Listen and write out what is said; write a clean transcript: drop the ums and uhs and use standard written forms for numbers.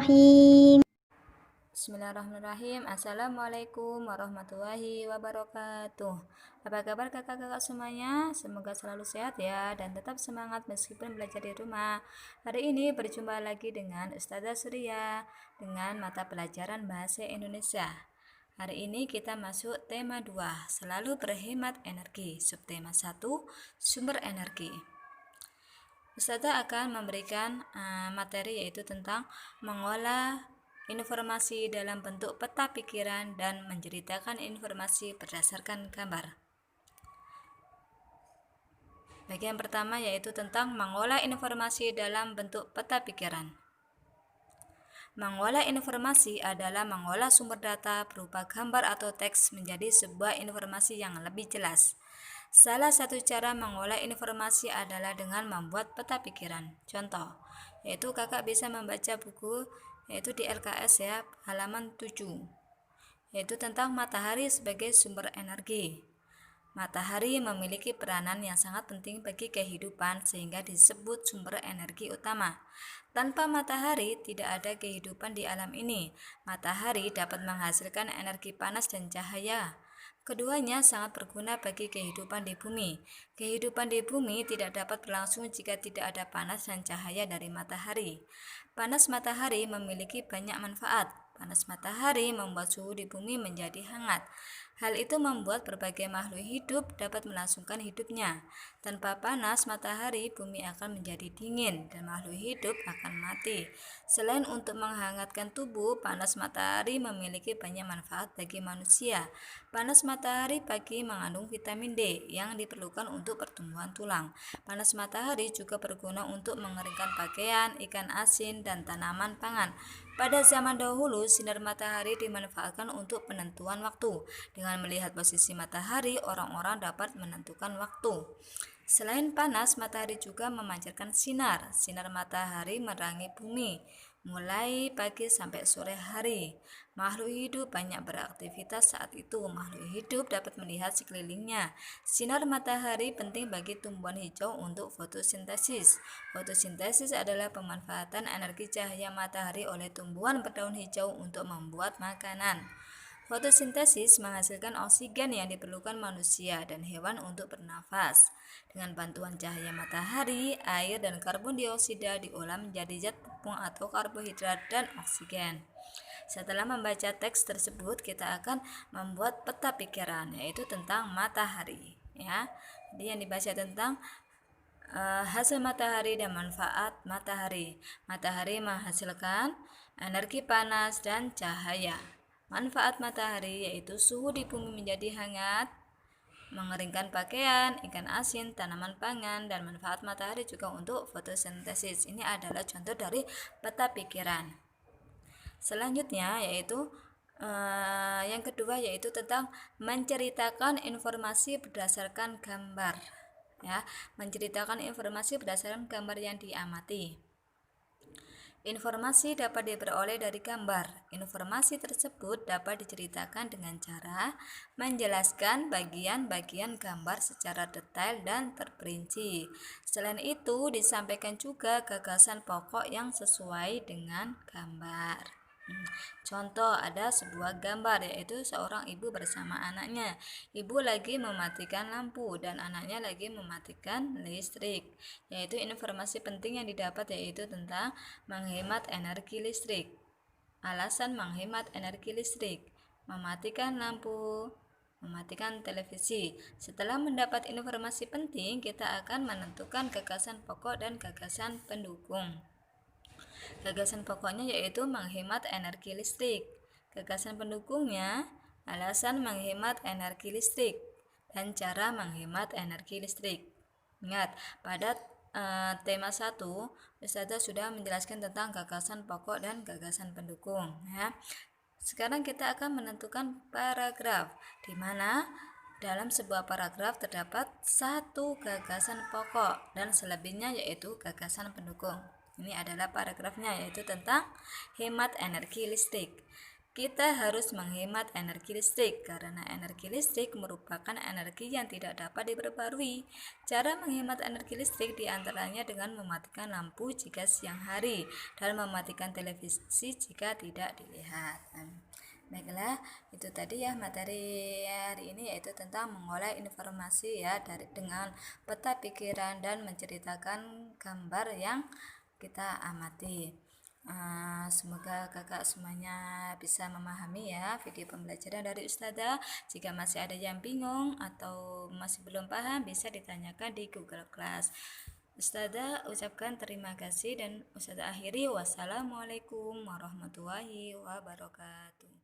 Bismillahirrahmanirrahim. Bismillahirrahmanirrahim. Assalamualaikum warahmatullahi wabarakatuh. Apa kabar kakak-kakak semuanya? Semoga selalu sehat ya dan tetap semangat meskipun belajar di rumah. Hari ini berjumpa lagi dengan Ustazah Surya dengan mata pelajaran Bahasa Indonesia. Hari ini kita masuk tema 2, selalu berhemat energi. Subtema 1, sumber energi. Ustazah akan memberikan materi yaitu tentang mengolah informasi dalam bentuk peta pikiran dan menceritakan informasi berdasarkan gambar. Bagian pertama yaitu tentang mengolah informasi dalam bentuk peta pikiran. Mengolah informasi adalah mengolah sumber data berupa gambar atau teks menjadi sebuah informasi yang lebih jelas. Salah satu cara mengolah informasi adalah dengan membuat peta pikiran. Contoh, yaitu kakak bisa membaca buku yaitu di LKS ya, halaman 7, yaitu tentang matahari sebagai sumber energi. Matahari memiliki peranan yang sangat penting bagi kehidupan sehingga disebut sumber energi utama. Tanpa matahari tidak ada kehidupan di alam ini. Matahari dapat menghasilkan energi panas dan cahaya. Keduanya sangat berguna bagi kehidupan di bumi. Kehidupan di bumi tidak dapat berlangsung jika tidak ada panas dan cahaya dari matahari. Panas matahari memiliki banyak manfaat. Panas matahari membuat suhu di bumi menjadi hangat. Hal itu membuat berbagai makhluk hidup dapat melangsungkan hidupnya. Tanpa panas matahari, bumi akan menjadi dingin dan makhluk hidup akan mati. Selain untuk menghangatkan tubuh, panas matahari memiliki banyak manfaat bagi manusia. Panas matahari pagi mengandung vitamin D yang diperlukan untuk pertumbuhan tulang. Panas matahari juga berguna untuk mengeringkan pakaian, ikan asin, dan tanaman pangan. Pada zaman dahulu, sinar matahari dimanfaatkan untuk penentuan waktu. Dengan melihat posisi matahari, orang-orang dapat menentukan waktu. Selain panas, matahari juga memancarkan sinar. Sinar matahari menerangi bumi, mulai pagi sampai sore hari. Makhluk hidup banyak beraktivitas saat itu. Makhluk hidup dapat melihat sekelilingnya. Sinar matahari penting bagi tumbuhan hijau untuk fotosintesis. Fotosintesis adalah pemanfaatan energi cahaya matahari oleh tumbuhan berdaun hijau untuk membuat makanan. Fotosintesis menghasilkan oksigen yang diperlukan manusia dan hewan untuk bernafas. Dengan bantuan cahaya matahari, air dan karbon dioksida diolah menjadi zat tepung atau karbohidrat dan oksigen. Setelah membaca teks tersebut, kita akan membuat peta pikiran, yaitu tentang matahari. Ya, jadi yang dibaca tentang hasil matahari dan manfaat matahari. Matahari menghasilkan energi panas dan cahaya. Manfaat matahari yaitu suhu di bumi menjadi hangat, mengeringkan pakaian, ikan asin, tanaman pangan, dan manfaat matahari juga untuk fotosintesis. Ini adalah contoh dari peta pikiran. Selanjutnya yaitu yang kedua yaitu tentang menceritakan informasi berdasarkan gambar. Ya, menceritakan informasi berdasarkan gambar yang diamati. Informasi dapat diperoleh dari gambar. Informasi tersebut dapat diceritakan dengan cara menjelaskan bagian-bagian gambar secara detail dan terperinci. Selain itu, disampaikan juga gagasan pokok yang sesuai dengan gambar. Contoh, ada sebuah gambar yaitu seorang ibu bersama anaknya. Ibu lagi mematikan lampu dan anaknya lagi mematikan listrik. Yaitu informasi penting yang didapat yaitu tentang menghemat energi listrik. Alasan menghemat energi listrik: mematikan lampu, mematikan televisi. Setelah mendapat informasi penting, kita akan menentukan gagasan pokok dan gagasan pendukung. Gagasan pokoknya yaitu menghemat energi listrik. Gagasan pendukungnya alasan menghemat energi listrik dan cara menghemat energi listrik. Ingat, pada tema 1 Ustazah sudah menjelaskan tentang gagasan pokok dan gagasan pendukung ya. Sekarang kita akan menentukan paragraf di mana dalam sebuah paragraf terdapat satu gagasan pokok dan selebihnya yaitu gagasan pendukung. Ini adalah paragrafnya yaitu tentang hemat energi listrik. Kita harus menghemat energi listrik karena energi listrik merupakan energi yang tidak dapat diperbarui. Cara menghemat energi listrik diantaranya dengan mematikan lampu jika siang hari dan mematikan televisi jika tidak dilihat. Baiklah, itu tadi ya materi hari ini, yaitu tentang mengolah informasi ya dengan peta pikiran dan menceritakan gambar yang kita amati. Semoga kakak semuanya bisa memahami ya video pembelajaran dari Ustazah. Jika masih ada yang bingung atau masih belum paham, bisa ditanyakan di Google Class. Ustazah ucapkan terima kasih dan Ustazah akhiri. Wassalamualaikum warahmatullahi wabarakatuh.